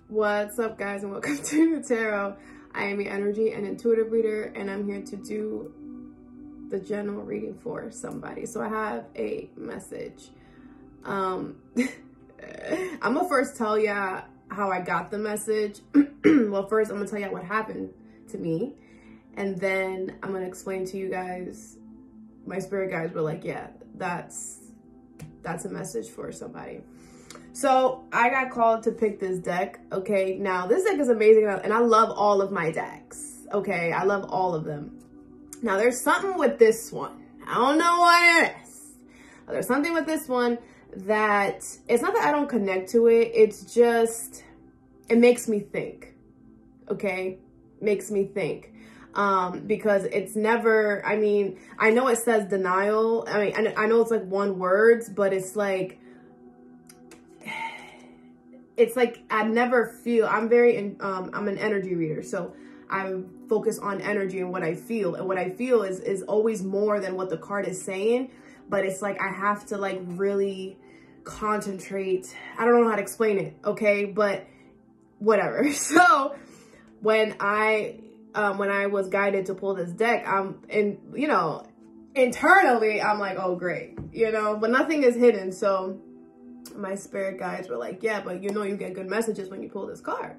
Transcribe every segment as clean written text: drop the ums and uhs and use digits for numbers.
What's up, guys, and welcome to Nutarot. I am your energy and intuitive reader, and I'm here to do the general reading for somebody. So I have a message. I'm gonna first tell ya how I got the message. Well, first I'm gonna tell ya what happened to me, and then I'm gonna explain to you guys. My spirit guides were like, yeah, that's a message for somebody. So I got called to pick this deck. Okay, now this deck is amazing, and I love all of my decks. Okay, I love all of them. Now there's something with this one. I don't know what it is. But there's something with this one that it's not that I don't connect to it. It's just, it makes me think. Okay, makes me think. Because it's never, I mean, I know it says denial. I mean, I know it's like one words, but it's like I never feel, I'm an energy reader. So I focus on energy and what I feel. And what I feel is always more than what the card is saying. But it's like, I have to like really concentrate. I don't know how to explain it. Okay. But whatever. So when I was guided to pull this deck, internally, I'm like, oh, great, but nothing is hidden. So my spirit guides were like, yeah, but you get good messages when you pull this card,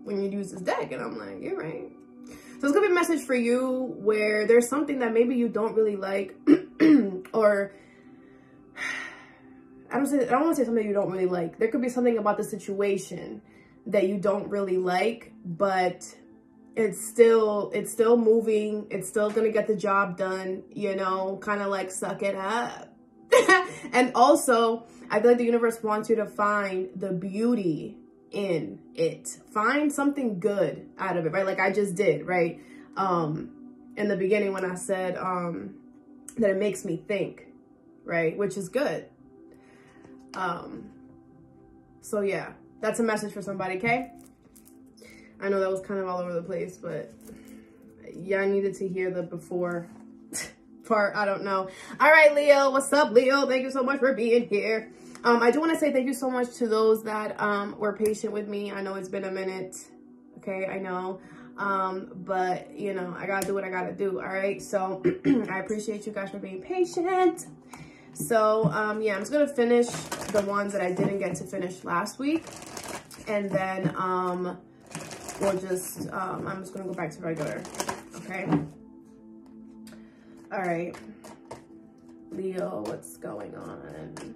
when you use this deck. And I'm like, you're right. So it's gonna be a message for you where there's something that maybe you don't really like, or I don't want to say something you don't really like. There could be something about the situation that you don't really like, but it's still moving. It's still gonna get the job done, kind of like suck it up. And also, I feel like the universe wants you to find the beauty in it. Find something good out of it, right? Like I just did, right? In the beginning when I said that it makes me think, right? Which is good. So yeah, that's a message for somebody, okay? I know that was kind of all over the place, but yeah, I needed to hear the before part. I don't know. All right, Leo. What's up, Leo? Thank you so much for being here. I do want to say thank you so much to those that were patient with me. I know it's been a minute. Okay, I know. But, I got to do what I got to do. All right. So I appreciate you guys for being patient. So, yeah, I'm just going to finish the ones that I didn't get to finish last week. And then we'll just, I'm just going to go back to regular. Okay. All right, Leo, what's going on?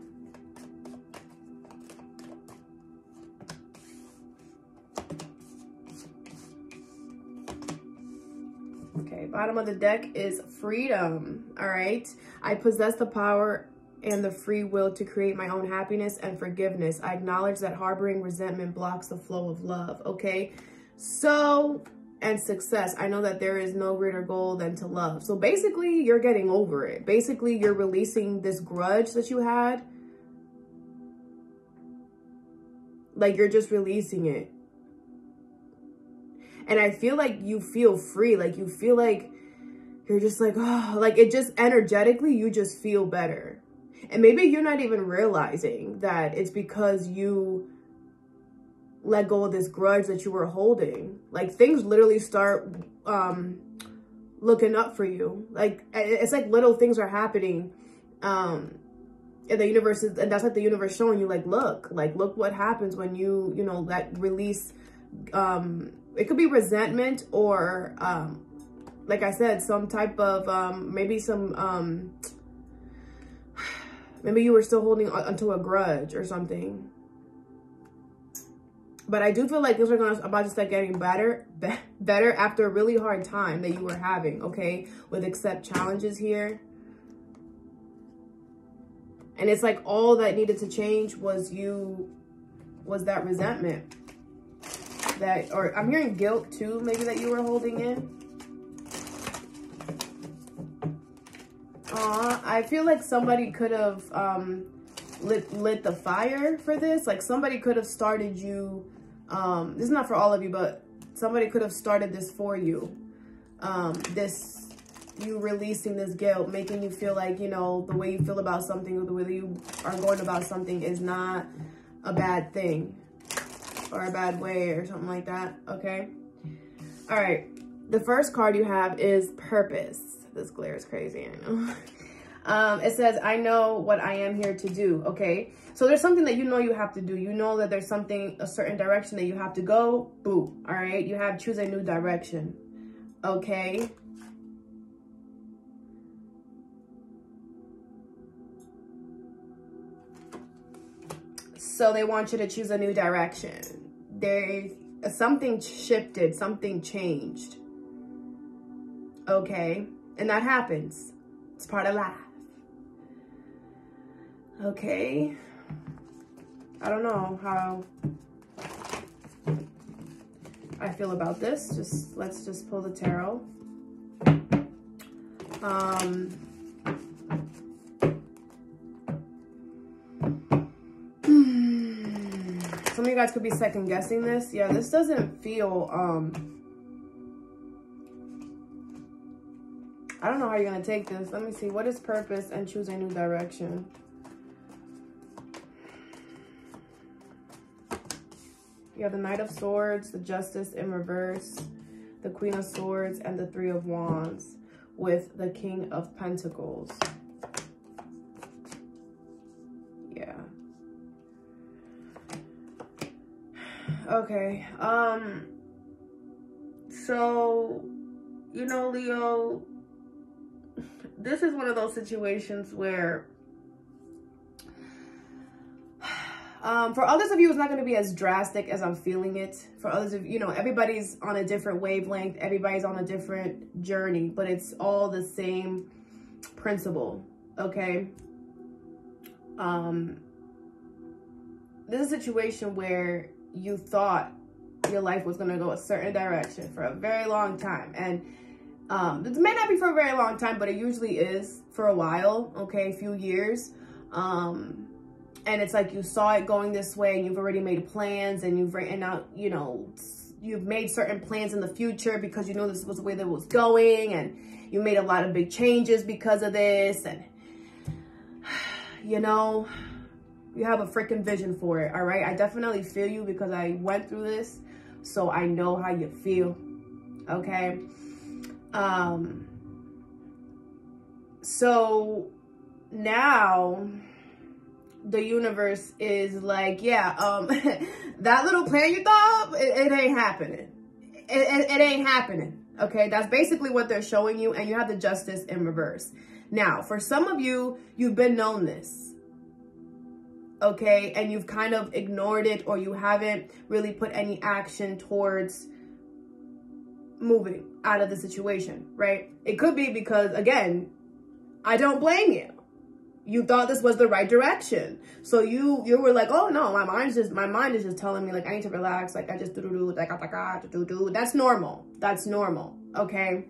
Okay, bottom of the deck is freedom. All right, I possess the power and the free will to create my own happiness and forgiveness. I acknowledge that harboring resentment blocks the flow of love. Okay, so, and success. I know that there is no greater goal than to love. So basically, you're getting over it. Basically, you're releasing this grudge that you had. Like, you're just releasing it. And I feel like you feel free. Like, you feel like you're just like, oh, like it just energetically, you just feel better. And maybe you're not even realizing that it's because you let go of this grudge that you were holding. Like things literally start looking up for you. Like it's like little things are happening and the universe is, and that's like the universe showing you like, look what happens when you that release. It could be resentment or like I said, some type of maybe you were still holding onto a grudge or something. But I do feel like things are about to start getting better after a really hard time that you were having, okay? With accept challenges here. And it's like all that needed to change was that resentment. Or I'm hearing guilt too, maybe that you were holding in. I feel like somebody could have lit the fire for this. Like somebody could have started you. This is not for all of you, but somebody could have started this for you. You releasing this guilt, making you feel like, the way you feel about something or the way that you are going about something is not a bad thing. or a bad way or something like that, okay? All right, the first card you have is purpose. This glare is crazy, I know. It says, I know what I am here to do, okay? So there's something that you know you have to do. You know that there's something, a certain direction that you have to go, boo, all right? You have choose a new direction, okay? So they want you to choose a new direction. Something shifted, something changed. Okay, and that happens. It's part of life. Okay. I don't know how I feel about this. Let's just pull the tarot. Some of you guys could be second guessing this. Yeah, this doesn't feel, I don't know how you're going to take this. Let me see. What is purpose and choose a new direction? You have the Knight of Swords, the Justice in reverse, the Queen of Swords, and the Three of Wands with the King of Pentacles. Yeah. Okay. So, you know, Leo, this is one of those situations where for others of you, it's not going to be as drastic as I'm feeling it. For others of you, know, everybody's on a different wavelength. Everybody's on a different journey, but it's all the same principle. Okay. This is a situation where you thought your life was going to go a certain direction for a very long time. And this may not be for a very long time, but it usually is for a while. Okay. A few years. And it's like you saw it going this way and you've already made plans and you've written out, you know, you've made certain plans in the future because you know this was the way that it was going, and you made a lot of big changes because of this. And, you know, you have a freaking vision for it. All right. I definitely feel you because I went through this. So I know how you feel. Okay. So now the universe is like, yeah, that little plan you thought, it ain't happening. It ain't happening. Okay, that's basically what they're showing you. And you have the Justice in reverse. Now, for some of you, you've been known this. Okay, and you've kind of ignored it, or you haven't really put any action towards moving out of the situation, right? It could be because, again, I don't blame you. You thought this was the right direction. So you were like, oh no, my mind is just telling me like I need to relax. Like I just do. That's normal. That's normal. Okay.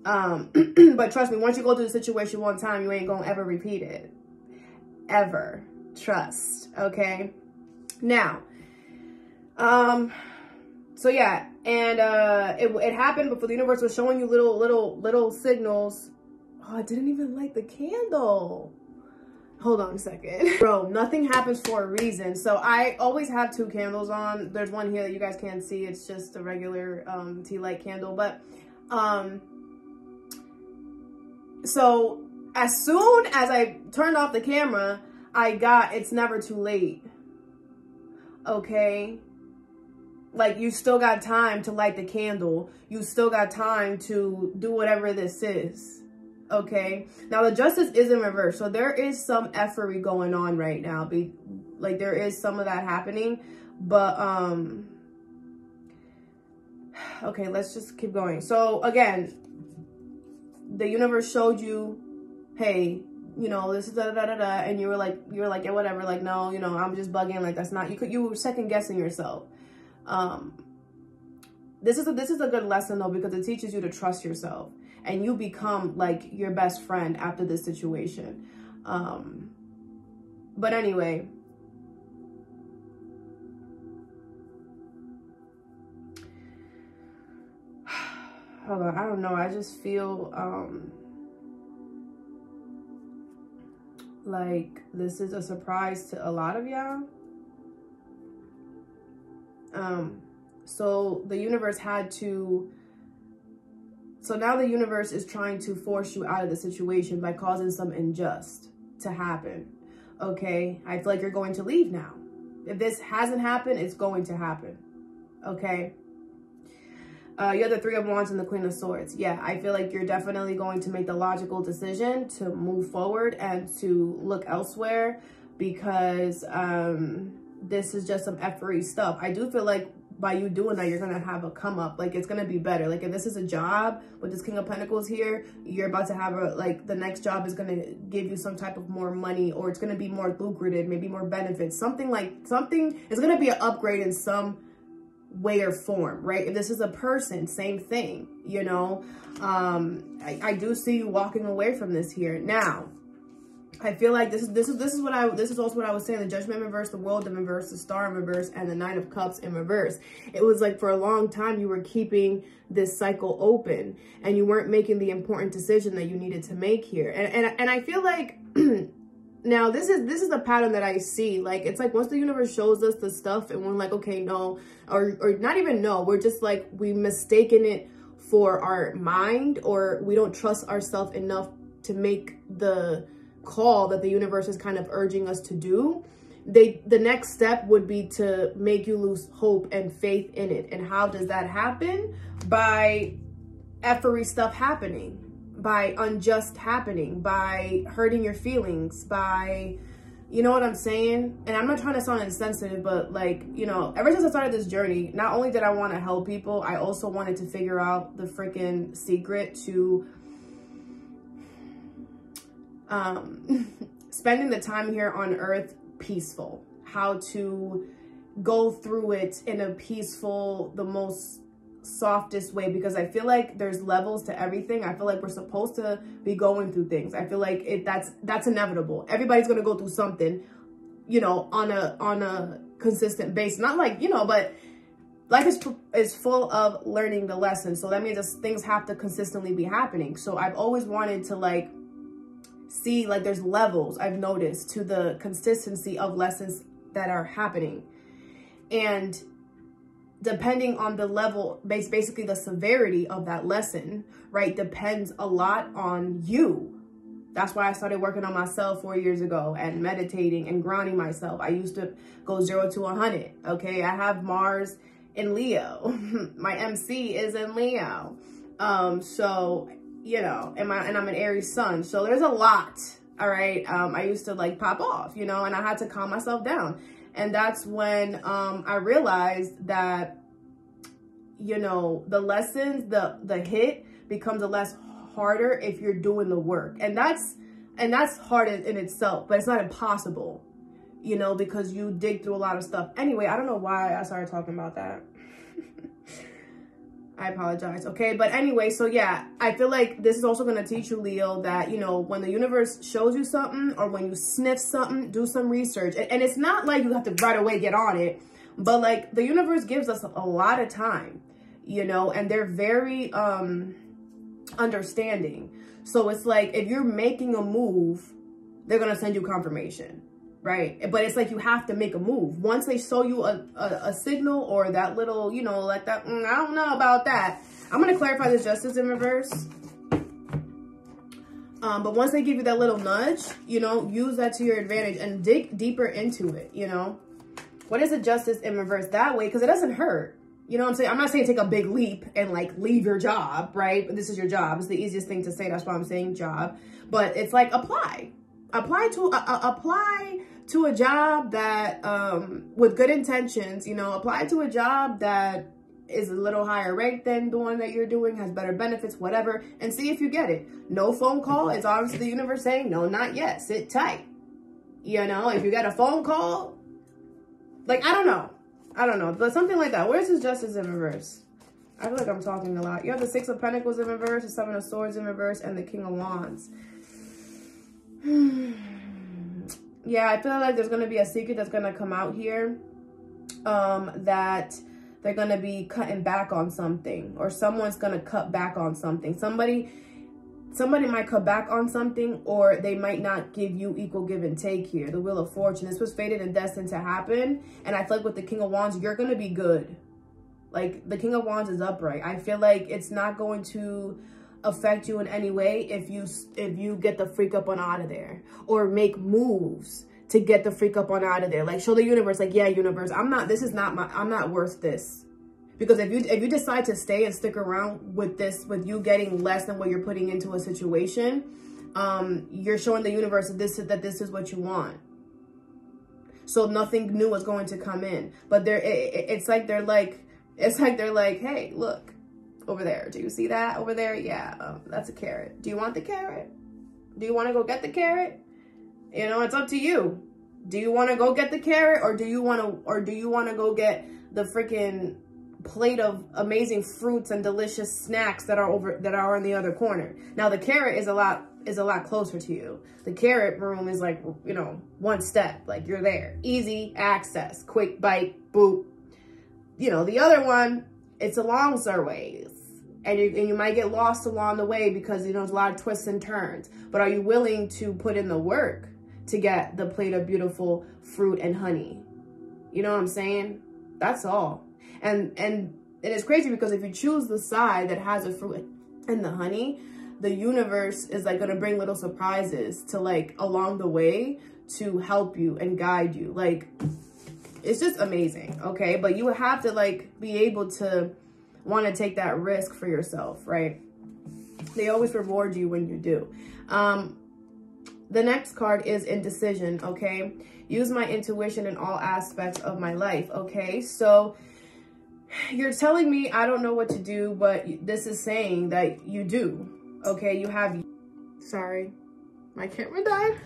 But trust me, once you go through the situation one time, you ain't gonna ever repeat it. Ever. Trust. Okay. Now, so yeah, and it happened before the universe was showing you little signals. Oh, I didn't even light the candle. Hold on a second. Bro, nothing happens for a reason. So I always have two candles on. There's one here that you guys can't see. It's just a regular tea light candle. But so as soon as I turned off the camera, I got it's never too late. Okay? Like you still got time to light the candle. You still got time to do whatever this is. Okay, now the Justice is in reverse, so there is some effery going on right now. Like there is some of that happening, but okay, let's just keep going. So again, the universe showed you, hey, you know, this is and you were like, yeah, whatever. Like, no, you know, I'm just bugging. Like that's not you were second guessing yourself. This is a good lesson though, because it teaches you to trust yourself. And you become like your best friend after this situation. But anyway. Hold on, I don't know. I just feel like this is a surprise to a lot of y'all. So the universe so now the universe is trying to force you out of the situation by causing some injustice to happen. Okay, I feel like you're going to leave now. If this hasn't happened, it's going to happen. Okay. You have the Three of Wands and the Queen of Swords. Yeah, I feel like you're definitely going to make the logical decision to move forward and to look elsewhere, because this is just some effery stuff. I do feel like by you doing that, you're going to have a come up. Like, it's going to be better. Like, if this is a job with this King of Pentacles here, you're about to have the next job is going to give you some type of more money, or it's going to be more lucrative, maybe more benefits. Something is going to be an upgrade in some way or form, right? If this is a person, same thing, you know. I do see you walking away from this here. Now, I feel like this is also what I was saying. The Judgment in reverse, the World in reverse, the Star in reverse, and the Nine of Cups in reverse. It was like for a long time you were keeping this cycle open and you weren't making the important decision that you needed to make here. And I feel like now this is the pattern that I see. Like, it's like once the universe shows us the stuff and we're like, okay, no, or not even no, we're just like, we mistaken it for our mind, or we don't trust ourselves enough to make the call that the universe is kind of urging us to do. The next step would be to make you lose hope and faith in it. And how does that happen? By effery stuff happening, by unjust happening, by hurting your feelings, by, you know what I'm saying? And I'm not trying to sound insensitive, but like, you know, ever since I started this journey, not only did I want to help people, I also wanted to figure out the freaking secret to spending the time here on earth peaceful, how to go through it in a peaceful, the most softest way, because I feel like there's levels to everything. I feel like we're supposed to be going through things. I feel like that's inevitable. Everybody's going to go through something, you know, on a consistent basis. Not like, you know, but life is full of learning the lessons. So that means things have to consistently be happening. So I've always wanted to like see, like, there's levels, I've noticed, to the consistency of lessons that are happening. And depending on the level, basically the severity of that lesson, right, depends a lot on you. That's why I started working on myself 4 years ago and meditating and grounding myself. I used to go 0 to 100. Okay, I have Mars in Leo. My MC is in Leo. So, you know, and I'm an Aries sun. So there's a lot. All right. I used to like pop off, you know, and I had to calm myself down. And that's when I realized that, you know, the lessons, the hit becomes a less harder if you're doing the work. And that's hard in itself, but it's not impossible, you know, because you dig through a lot of stuff. Anyway, I don't know why I started talking about that. I apologize. Okay. But anyway, so yeah, I feel like this is also going to teach you, Leo, that, you know, when the universe shows you something, or when you sniff something, do some research. And it's not like you have to right away get on it, but like the universe gives us a lot of time, you know, and they're very understanding. So it's like, if you're making a move, they're going to send you confirmation. Right. But it's like, you have to make a move. Once they show you a signal, or that little, you know, like that, I don't know about that. I'm going to clarify this Justice in reverse. But once they give you that little nudge, you know, use that to your advantage and dig deeper into it. You know, what is the Justice in reverse that way? Because it doesn't hurt. You know what I'm saying? I'm not saying take a big leap and like leave your job, right? But this is your job. It's the easiest thing to say. That's why I'm saying job. But it's like apply to a job that, with good intentions, you know, apply to a job that is a little higher rate than the one that you're doing, has better benefits, whatever, and see if you get it. No phone call is obviously the universe saying, no, not yet, sit tight. You know, if you get a phone call, like, I don't know, but something like that. Where's his Justice in reverse? I feel like I'm talking a lot. You have the Six of Pentacles in reverse, the Seven of Swords in reverse, and the King of Wands. Yeah, I feel like there's going to be a secret that's going to come out here, that they're going to be cutting back on something, or someone's going to cut back on something. Somebody, somebody might cut back on something, or they might not give you equal give and take here. The Wheel of Fortune. This was fated and destined to happen. And I feel like with the King of Wands, you're going to be good. Like, the King of Wands is upright. I feel like it's not going to affect you in any way if you get the freak up on out of there, or make moves to get the freak up on out of there. Like, show the universe, like, yeah, universe, I'm not worth this. Because if you decide to stay and stick around with this, with you getting less than what you're putting into a situation, you're showing the universe that this is what you want. So nothing new is going to come in. But it's like they're like, hey, look over there. Do you see that over there? Yeah, that's a carrot. Do you want the carrot? Do you want to go get the carrot? You know, it's up to you. Do you want to go get the carrot, or do you want to go get the freaking plate of amazing fruits and delicious snacks that are in the other corner? Now the carrot is a lot closer to you. The carrot room is like, you know, one step, like you're there, easy access, quick bite, boop. You know, the other one, it's a long ways, and you might get lost along the way because, you know, there's a lot of twists and turns. But are you willing to put in the work to get the plate of beautiful fruit and honey? You know what I'm saying? That's all. And it's crazy because if you choose the side that has the fruit and the honey, the universe is like going to bring little surprises to, like, along the way to help you and guide you. Like, it's just amazing. Okay. But you have to, like, be able to want to take that risk for yourself, right? They always reward you when you do. The next card is Indecision. Okay. Use my intuition in all aspects of my life. Okay. So you're telling me I don't know what to do, but this is saying that you do. Okay. You have, sorry, my camera died.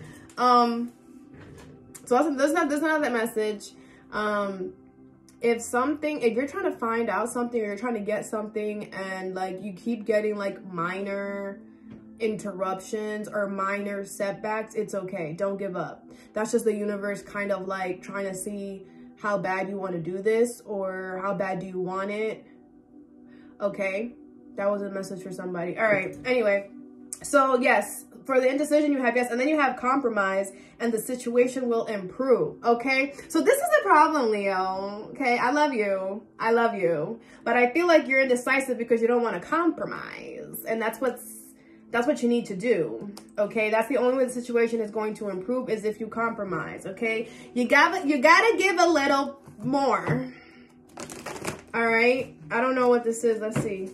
So that's not that message. If you're trying to find out something, or you're trying to get something, and like you keep getting like minor interruptions or minor setbacks, it's okay. Don't give up. That's just the universe kind of like trying to see how bad you want to do this, or how bad do you want it. Okay, that was a message for somebody. All right, anyway, so yes, for the indecision you have yes, and then you have compromise, and the situation will improve. Okay, so this is a problem, Leo. Okay, I love you, but I feel like you're indecisive because you don't want to compromise, and that's what you need to do. Okay, that's the only way the situation is going to improve, is if you compromise. Okay, you gotta give a little more. All right, I don't know what this is. Let's see.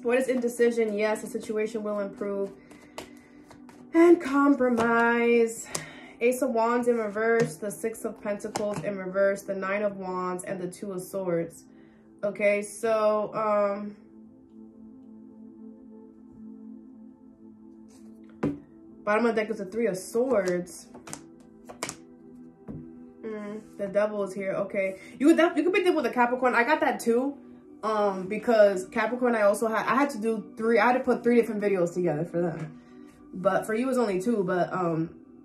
What is indecision? Yes, the situation will improve. And compromise. Ace of Wands in reverse, the Six of Pentacles in reverse, the Nine of Wands, and the Two of Swords. Okay, so bottom of the deck is the Three of Swords. The Devil is here. Okay, you could be dealing with a Capricorn. I got that too, because Capricorn, I had to put 3 different videos together for them. But for you, it's only 2. But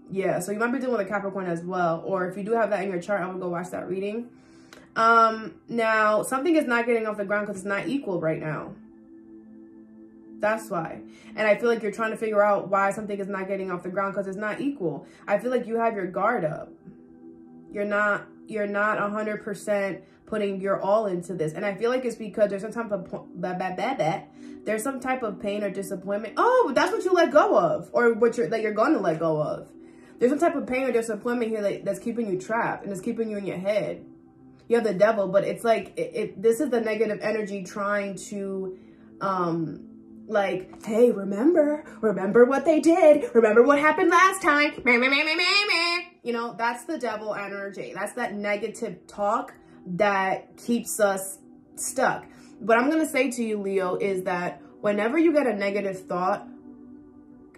yeah, so you might be dealing with a Capricorn as well. Or if you do have that in your chart, I would go watch that reading. Now, something is not getting off the ground because it's not equal right now. That's why. And I feel like you're trying to figure out why something is not getting off the ground, because it's not equal. I feel like you have your guard up. You're not 100% putting your all into this. And I feel like it's because there's some type of there's some type of pain or disappointment. Oh, that's what you let go of, or that you're going to let go of. There's some type of pain or disappointment here that's keeping you trapped, and it's keeping you in your head. You have the Devil, but it's like this is the negative energy trying to like, hey, remember what they did, remember what happened last time. You know, that's the Devil energy. That's that negative talk that keeps us stuck. What I'm going to say to you, Leo, is that whenever you get a negative thought,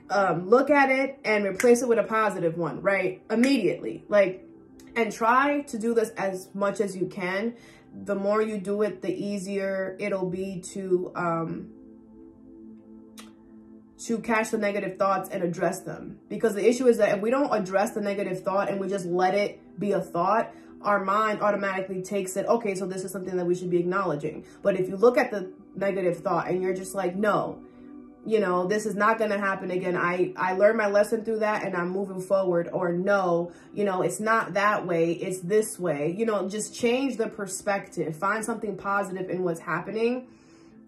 look at it and replace it with a positive one, right? Immediately. Like, and try to do this as much as you can. The more you do it, the easier it'll be to catch the negative thoughts and address them. Because the issue is that if we don't address the negative thought and we just let it be a thought, our mind automatically takes it, okay, so this is something that we should be acknowledging. But if you look at the negative thought and you're just like, no, you know, this is not going to happen again. I learned my lesson through that and I'm moving forward. Or no, you know, it's not that way. It's this way. You know, just change the perspective. Find something positive in what's happening.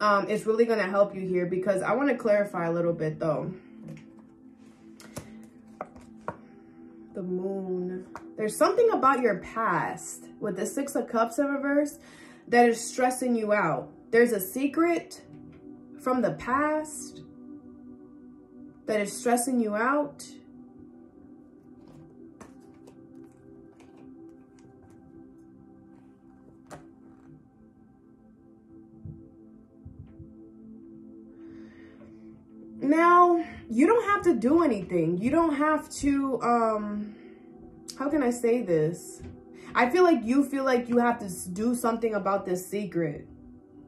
It's really going to help you here, because I want to clarify a little bit though. The moon. There's something about your past with the 6 of Cups in reverse that is stressing you out. There's a secret from the past that is stressing you out. Now, you don't have to do anything. You don't have to, how can I say this? I feel like you have to do something about this secret.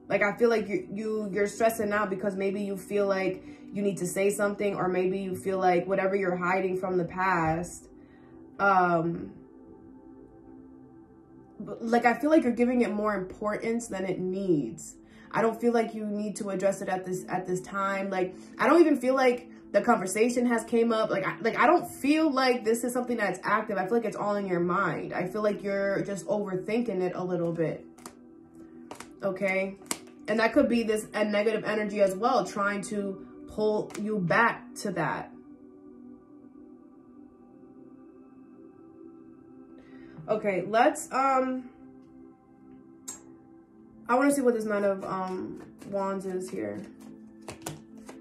Like, I feel like you're stressing out because maybe you feel like you need to say something, or maybe you feel like whatever you're hiding from the past, like, I feel like you're giving it more importance than it needs. I don't feel like you need to address it at this time. Like, I don't even feel like the conversation has came up. Like I don't feel like this is something that's active. I feel like it's all in your mind. I feel like you're just overthinking it a little bit. Okay? And that could be a negative energy as well, trying to pull you back to that. Okay, let's, I want to see what this Nine of Wands is here.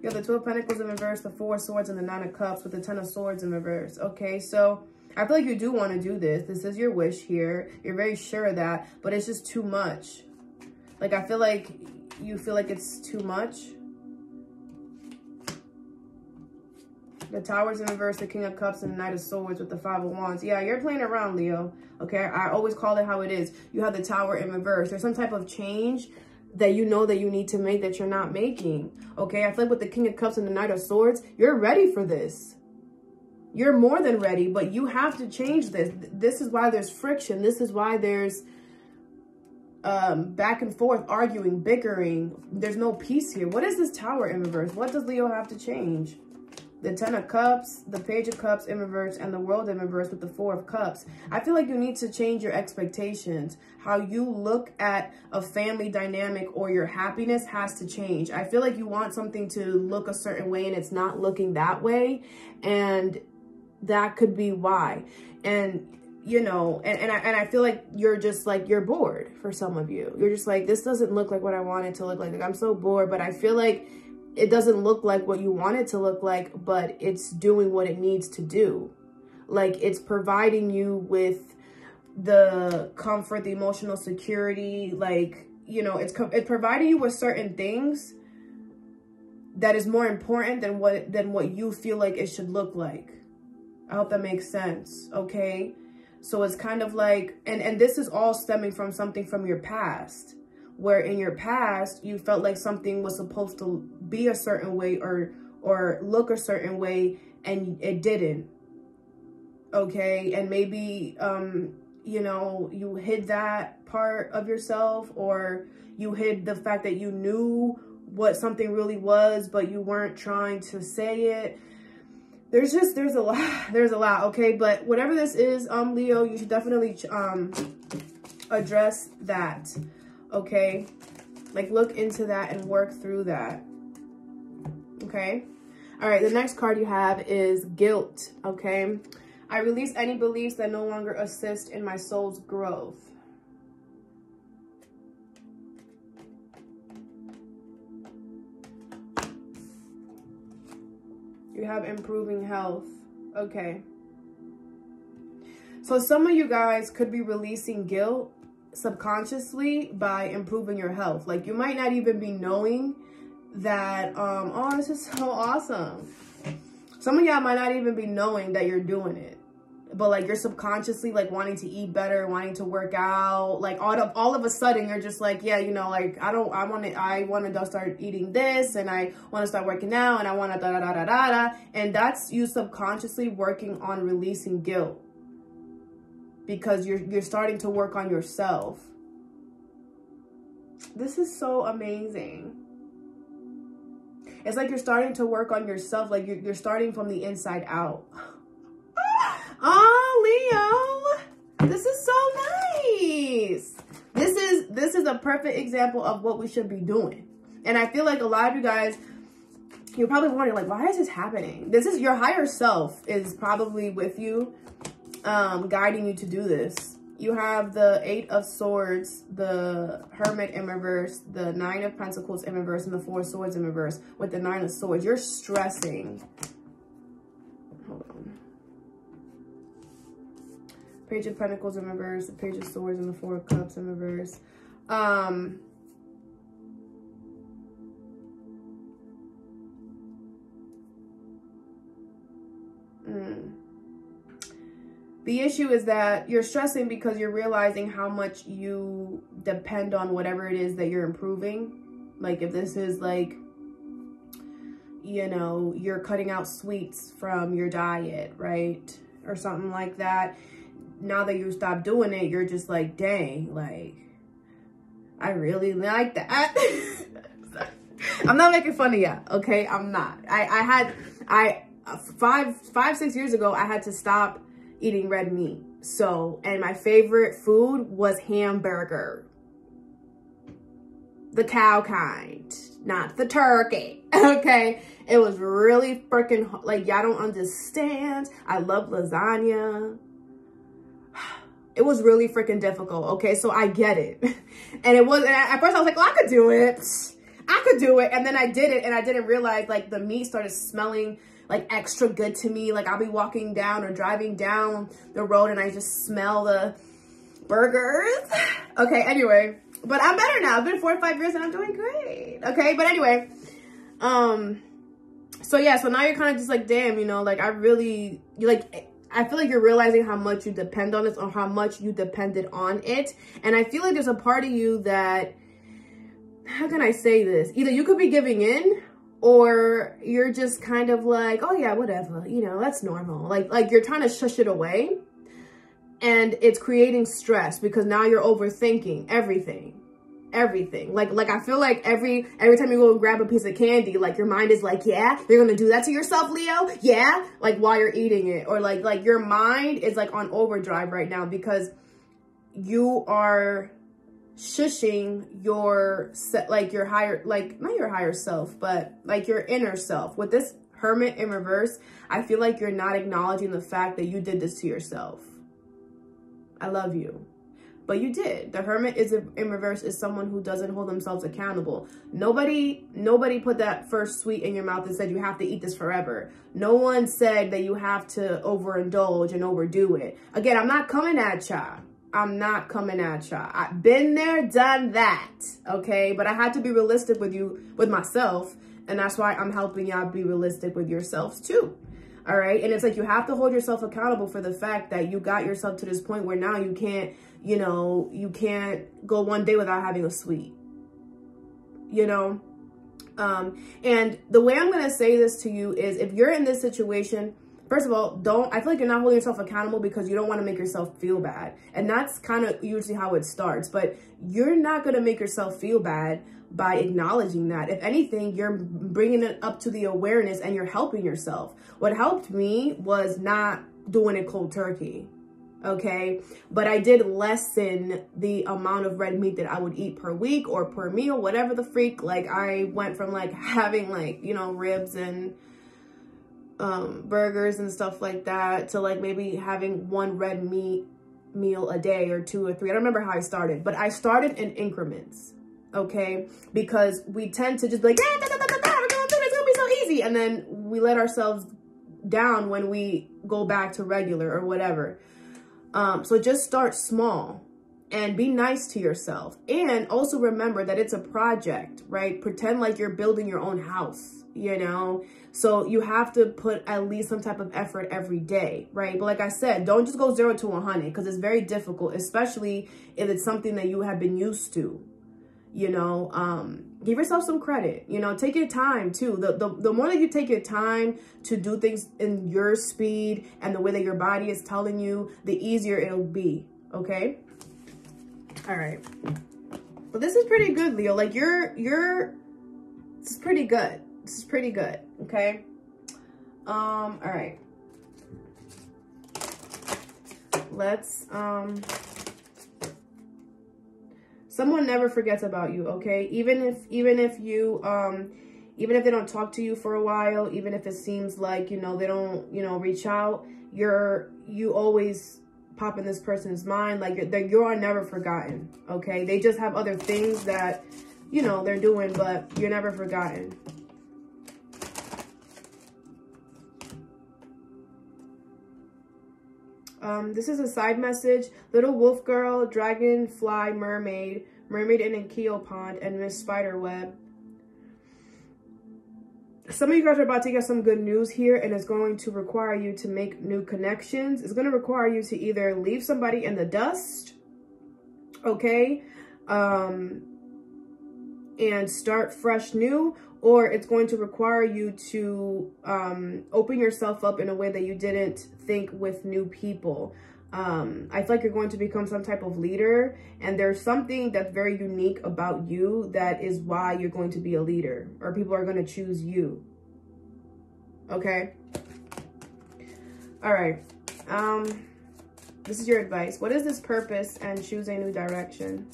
You have the 2 of Pentacles in reverse, the 4 of Swords, and the 9 of Cups with the 10 of Swords in reverse. Okay, so I feel like you do want to do this. This is your wish here. You're very sure of that, but it's just too much. Like, I feel like you feel like it's too much. The Tower's in reverse, the King of Cups, and the Knight of Swords with the 5 of Wands. Yeah, you're playing around, Leo. Okay, I always call it how it is. You have the Tower in reverse. There's some type of change that you know that you need to make that you're not making. Okay, I feel like with the King of Cups and the Knight of Swords, you're ready for this. You're more than ready, but you have to change this. This is why there's friction. This is why there's back and forth, arguing, bickering. There's no peace here. What is this Tower in reverse? What does Leo have to change? The 10 of Cups, the Page of Cups in reverse, and the World in reverse with the 4 of Cups. I feel like you need to change your expectations. How you look at a family dynamic or your happiness has to change. I feel like you want something to look a certain way and it's not looking that way. And that could be why. And you know, and I feel like you're just like, you're bored for some of you. You're just like, this doesn't look like what I want it to look like. Like, I'm so bored, but I feel like it doesn't look like what you want it to look like, but it's doing what it needs to do. Like, it's providing you with the comfort, the emotional security. Like, you know, it's providing you with certain things that is more important than what you feel like it should look like. I hope that makes sense. Okay. So it's kind of like, and this is all stemming from something from your past, where in your past, you felt like something was supposed to be a certain way or look a certain way, and it didn't. Okay. And maybe, you know, you hid that part of yourself, or you hid the fact that you knew what something really was, but you weren't trying to say it. There's a lot, okay? But whatever this is, Leo, you should definitely address that, okay? Like, look into that and work through that, okay? All right, the next card you have is guilt, okay? I release any beliefs that no longer assist in my soul's growth. You have improving health. Okay. So some of you guys could be releasing guilt subconsciously by improving your health. Like, you might not even be knowing that, oh, this is so awesome. Some of y'all might not even be knowing that you're doing it. But like, you're subconsciously like wanting to eat better, wanting to work out. Like, all of a sudden you're just like, yeah, you know, like, I want to start eating this, and I want to start working out, and I want to da da da da da da. And that's you subconsciously working on releasing guilt, because you're starting to work on yourself. This is so amazing. It's like you're starting to work on yourself. Like you're starting from the inside out. Oh, Leo, this is so nice. This is a perfect example of what we should be doing. And I feel like a lot of you guys, you're probably wondering, like, why is this happening? This is your higher self is probably with you, guiding you to do this. You have the 8 of Swords, the Hermit in reverse, the 9 of Pentacles in reverse, and the 4 of Swords in reverse with the 9 of Swords. You're stressing. Hold on. Page of Pentacles in reverse, the Page of Swords, and the 4 of Cups in reverse. The issue is that you're stressing because you're realizing how much you depend on whatever it is that you're improving. Like if this is like, you know, you're cutting out sweets from your diet, right? Or something like that. Now that you stop doing it, you're just like, dang, like, I really like that. I'm not making fun of you, okay? I'm not. Five, 6 years ago, I had to stop eating red meat. So, and my favorite food was hamburger. The cow kind, not the turkey, okay? It was really freaking, like, y'all don't understand. I love lasagna. It was really freaking difficult, okay? So I get it. And it was, and at first I was like, well, I could do it. I could do it. And then I did it, and I didn't realize, like, the meat started smelling like extra good to me. Like I'll be walking down or driving down the road and I just smell the burgers. Okay, anyway, but I'm better now. It's been 4 or 5 years and I'm doing great. Okay, but anyway, so yeah, so now you're kind of just like, damn, you know, like I feel like you're realizing how much you depend on this or how much you depended on it. And I feel like there's a part of you that, how can I say this? Either you could be giving in, or you're just kind of like, oh yeah, whatever, you know, that's normal. Like you're trying to shush it away, and it's creating stress because now you're overthinking everything. Like I feel like every time you go and grab a piece of candy, like your mind is like, yeah, you're gonna do that to yourself, Leo? Yeah, like while you're eating it, or like your mind is like on overdrive right now because you are shushing your higher, like not your higher self, but like your inner self. With this Hermit in reverse, I feel like you're not acknowledging the fact that you did this to yourself. I love you, but you did. The Hermit is in reverse is someone who doesn't hold themselves accountable. Nobody put that first sweet in your mouth and said you have to eat this forever. No one said that you have to overindulge and overdo it. Again, I'm not coming at ya. I'm not coming at y'all. I've been there, done that, okay? But I had to be realistic with myself, and that's why I'm helping y'all be realistic with yourselves too, all right? And it's like you have to hold yourself accountable for the fact that you got yourself to this point where now you can't, you know, you can't go one day without having a sweet, you know? And the way I'm gonna say this to you is if you're in this situation, first of all, I feel like you're not holding yourself accountable because you don't want to make yourself feel bad. And that's kind of usually how it starts. But you're not going to make yourself feel bad by acknowledging that. If anything, you're bringing it up to the awareness and you're helping yourself. What helped me was not doing it cold turkey. Okay. But I did lessen the amount of red meat that I would eat per week or per meal, whatever the freak. Like I went from like having like, you know, ribs and burgers and stuff like that to like maybe having 1 red meat meal a day or 2 or 3. I don't remember how I started, but I started in increments, okay? Because we tend to just be like, yeah, we're going through this, it's gonna be so easy. And then we let ourselves down when we go back to regular or whatever. So just start small and be nice to yourself. And also remember that it's a project, right? Pretend like you're building your own house, you know? So you have to put at least some type of effort every day, right? But like I said, don't just go 0 to 100 because it's very difficult, especially if it's something that you have been used to, you know? Give yourself some credit, you know, take your time too. The more that you take your time to do things in your speed and the way that your body is telling you, the easier it'll be, okay? All right. Well, this is pretty good, Leo. Like this is pretty good. This is pretty good, okay? All right. Let's, someone never forgets about you, okay? Even if they don't talk to you for a while, even if it seems like, you know, they don't, you know, reach out, you always pop in this person's mind. Like, you are never forgotten, okay? They just have other things that, you know, they're doing, but you're never forgotten. This is a side message. Little wolf girl, dragonfly, mermaid in a keel pond, and Miss Spiderweb. Some of you guys are about to get some good news here, and it's going to require you to make new connections. It's going to require you to either leave somebody in the dust, okay, and start fresh new, or it's going to require you to open yourself up in a way that you didn't think with new people. I feel like you're going to become some type of leader, and there's something that's very unique about you that is why you're going to be a leader, or people are going to choose you. Okay? All right. This is your advice. What is this purpose and choose a new direction?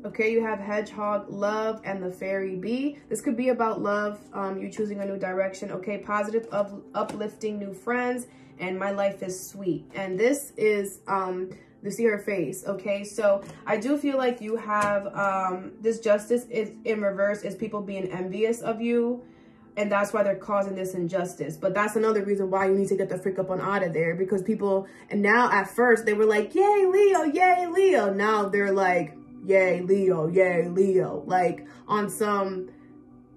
Okay, you have hedgehog, love, and the fairy bee. This could be about love, you choosing a new direction. Okay, positive, uplifting new friends, and my life is sweet. And this is, you see her face, okay? So I do feel like you have, this justice is in reverse, is people being envious of you. And that's why they're causing this injustice. But that's another reason why you need to get the freak up on out of there. Because people, and now at first they were like, yay, Leo, yay, Leo. Now they're like, yay, Leo, yay, Leo. Like on some,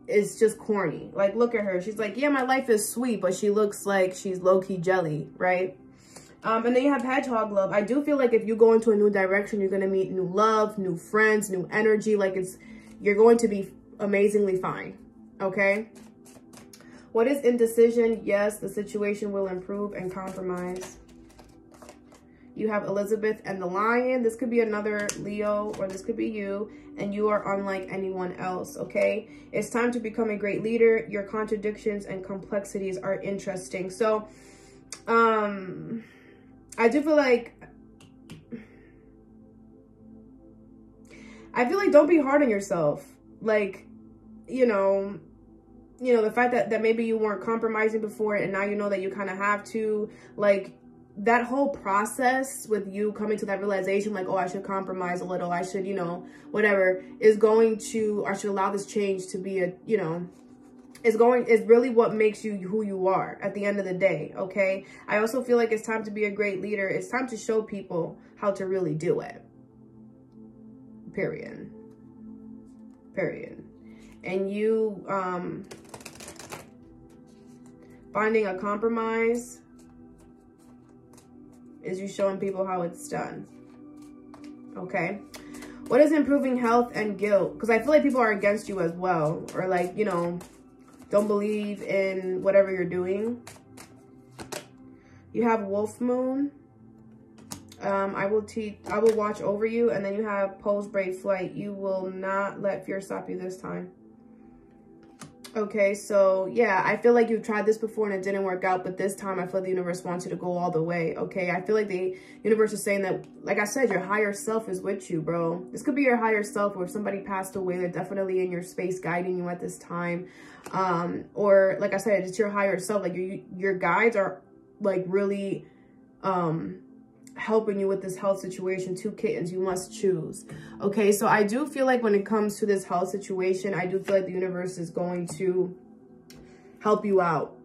it's just corny. Like, look at her. She's like, yeah, my life is sweet, but she looks like she's low-key jelly, right? And then you have hedgehog love. I do feel like if you go into a new direction, you're going to meet new love, new friends, new energy. Like you're going to be amazingly fine, okay? What is indecision? Yes, the situation will improve and compromise. You have Elizabeth and the lion. This could be another Leo, or this could be you, and you are unlike anyone else, okay? It's time to become a great leader. Your contradictions and complexities are interesting. So, I do feel like, don't be hard on yourself. Like, you know, the fact that maybe you weren't compromising before and now you know that you kind of have to, like, that whole process with you coming to that realization, like, oh, I should compromise a little, I should, you know, whatever, is going to, I should allow this change to be a, you know, is really what makes you who you are at the end of the day, okay? I also feel like it's time to be a great leader. It's time to show people how to really do it. Period. And you, finding a compromise is you showing people how it's done, okay? What is improving health and guilt? Because I feel like people are against you as well, or like, you know, don't believe in whatever you're doing. You have wolf moon. I will watch over you. And then you have pose brave flight. You will not let fear stop you this time. Okay, so yeah, I feel like you've tried this before and it didn't work out, but this time I feel like the universe wants you to go all the way, okay? I feel like the universe is saying that, like I said, your higher self is with you, bro. This could be your higher self, or if somebody passed away, they're definitely in your space guiding you at this time. Or like I said, it's your higher self. Like your guides are like really helping you with this health situation. 2 kittens, you must choose. Okay, so I do feel like when it comes to this health situation, I do feel like the universe is going to help you out,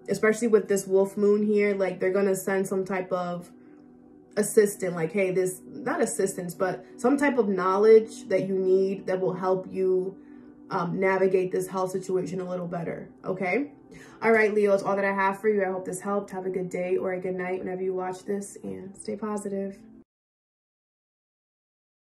especially with this wolf moon here. Like they're gonna send some type of assistant, like, hey, this, not assistance, but some type of knowledge that you need that will help you navigate this health situation a little better, okay? All right, Leo, it's all that I have for you. I hope this helped. Have a good day or a good night whenever you watch this, and stay positive.